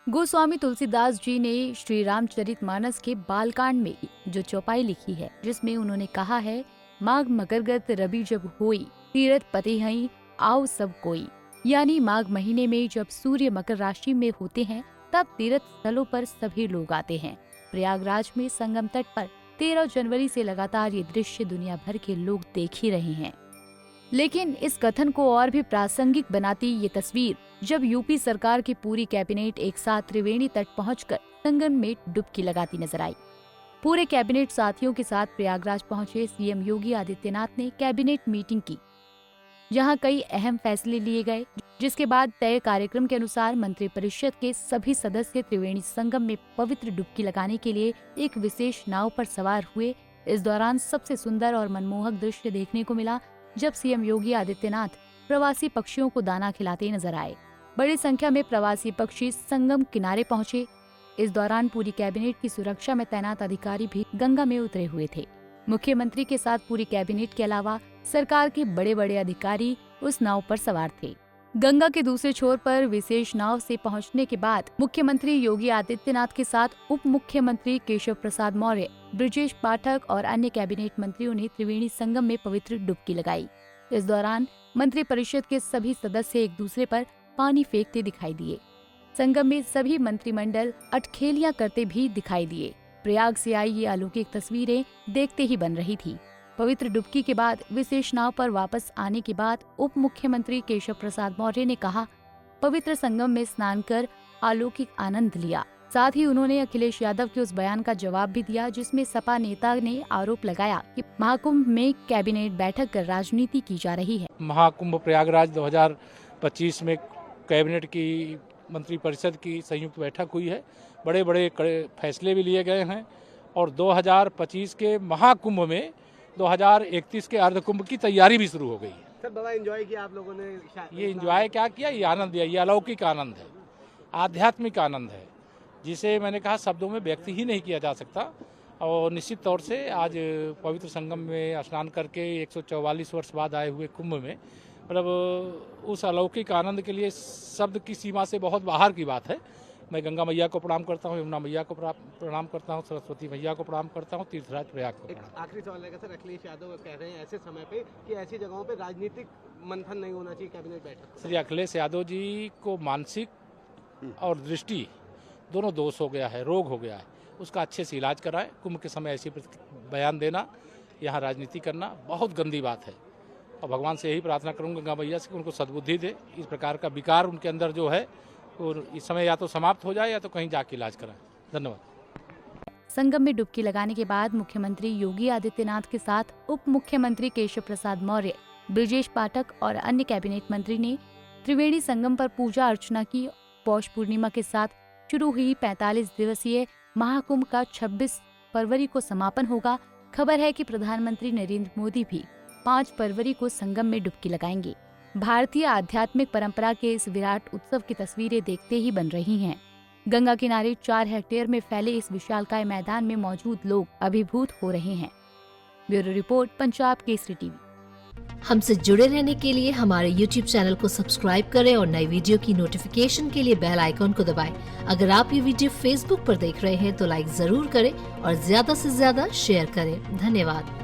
गोस्वामी तुलसीदास जी ने श्री रामचरितमानस के बालकांड में जो चौपाई लिखी है, जिसमें उन्होंने कहा है, माघ मकरगत रवि जब होई, तीरथ पति हई आओ सब कोई। यानी माघ महीने में जब सूर्य मकर राशि में होते हैं, तब तीर्थ स्थलों पर सभी लोग आते हैं। प्रयागराज में संगम तट पर 13 जनवरी से लगातार ये दृश्य दुनिया भर के लोग देख ही रहे हैं। लेकिन इस कथन को और भी प्रासंगिक बनाती ये तस्वीर, जब यूपी सरकार की पूरी कैबिनेट एक साथ त्रिवेणी तट पहुंचकर संगम में डुबकी लगाती नजर आई। पूरे कैबिनेट साथियों के साथ प्रयागराज पहुंचे सीएम योगी आदित्यनाथ ने कैबिनेट मीटिंग की, जहां कई अहम फैसले लिए गए, जिसके बाद तय कार्यक्रम के अनुसार मंत्रिपरिषद के सभी सदस्य त्रिवेणी संगम में पवित्र डुबकी लगाने के लिए एक विशेष नाव पर सवार हुए। इस दौरान सबसे सुंदर और मनमोहक दृश्य देखने को मिला, जब सीएम योगी आदित्यनाथ प्रवासी पक्षियों को दाना खिलाते नजर आए। बड़ी संख्या में प्रवासी पक्षी संगम किनारे पहुंचे। इस दौरान पूरी कैबिनेट की सुरक्षा में तैनात अधिकारी भी गंगा में उतरे हुए थे। मुख्यमंत्री के साथ पूरी कैबिनेट के अलावा सरकार के बड़े बड़े अधिकारी उस नाव पर सवार थे। गंगा के दूसरे छोर पर विशेष नाव से पहुंचने के बाद मुख्यमंत्री योगी आदित्यनाथ के साथ उप मुख्यमंत्री केशव प्रसाद मौर्य, ब्रजेश पाठक और अन्य कैबिनेट मंत्रियों ने त्रिवेणी संगम में पवित्र डुबकी लगाई। इस दौरान मंत्रिपरिषद के सभी सदस्य एक दूसरे पर पानी फेंकते दिखाई दिए। संगम में सभी मंत्रिमंडल अटखेलियां करते भी दिखाई दिए। प्रयाग से आई ये अलौकिक तस्वीरें देखते ही बन रही थी। पवित्र डुबकी के बाद विशेष नाव पर वापस आने के बाद उप मुख्यमंत्री केशव प्रसाद मौर्य ने कहा, पवित्र संगम में स्नान कर अलौकिक आनंद लिया। साथ ही उन्होंने अखिलेश यादव के उस बयान का जवाब भी दिया, जिसमें सपा नेता ने आरोप लगाया कि महाकुंभ में कैबिनेट बैठक कर राजनीति की जा रही है। महाकुंभ प्रयागराज 2025 में कैबिनेट की मंत्रिपरिषद की संयुक्त बैठक हुई है। बड़े बड़े फैसले भी लिए गए हैं और 2025 के महाकुंभ में 2031 के अर्धकुंभ की तैयारी भी शुरू हो गई है। सर, बड़ा एंजॉय किया आप लोगों ने। ये एंजॉय क्या किया, ये आनंद दिया। ये अलौकिक आनंद है, आध्यात्मिक आनंद है, जिसे मैंने कहा शब्दों में व्यक्त ही नहीं किया जा सकता। और निश्चित तौर से आज पवित्र संगम में स्नान करके 144 वर्ष बाद आए हुए कुंभ में, मतलब उस अलौकिक आनंद के लिए शब्द की सीमा से बहुत बाहर की बात है। मैं गंगा मैया को प्रणाम करता हूँ, यमुना मैया को प्रणाम करता हूँ, सरस्वती मैया को प्रणाम करता हूँ, तीर्थराज प्रयाग को प्रणाम। आखिरी सवाल है सर, अखिलेश यादव कह रहे हैं ऐसे समय पे कि ऐसी जगहों पे राजनीतिक मंथन नहीं होना चाहिए कैबिनेट बैठक। श्री अखिलेश यादव जी को मानसिक और दृष्टि दोनों दोष हो गया है, रोग हो गया है, उसका अच्छे से इलाज कराएं। कुंभ के समय ऐसी बयान देना, यहाँ राजनीति करना बहुत गंदी बात है। और भगवान से यही प्रार्थना करूँगा, गंगा मैया से, कि उनको सद्बुद्धि दे। इस प्रकार का विकार उनके अंदर जो है और इस समय या तो समाप्त हो जाए या तो कहीं जाके इलाज कराएं। धन्यवाद। संगम में डुबकी लगाने के बाद मुख्यमंत्री योगी आदित्यनाथ के साथ उप मुख्यमंत्री केशव प्रसाद मौर्य, ब्रजेश पाठक और अन्य कैबिनेट मंत्री ने त्रिवेणी संगम पर पूजा अर्चना की। पौष पूर्णिमा के साथ शुरू हुई 45 दिवसीय महाकुंभ का 26 फरवरी को समापन होगा। खबर है कि प्रधानमंत्री नरेंद्र मोदी भी 5 फरवरी को संगम में डुबकी लगाएंगे। भारतीय आध्यात्मिक परंपरा के इस विराट उत्सव की तस्वीरें देखते ही बन रही हैं। गंगा किनारे 4 हेक्टेयर में फैले इस विशालकाय मैदान में मौजूद लोग अभिभूत हो रहे हैं। Bureau report, Punjab Kesari TV. हमसे जुड़े रहने के लिए हमारे YouTube चैनल को सब्सक्राइब करें और नई वीडियो की नोटिफिकेशन के लिए बेल आइकॉन को दबाएं। अगर आप ये वीडियो Facebook पर देख रहे हैं तो लाइक जरूर करें और ज्यादा से ज्यादा शेयर करें। धन्यवाद।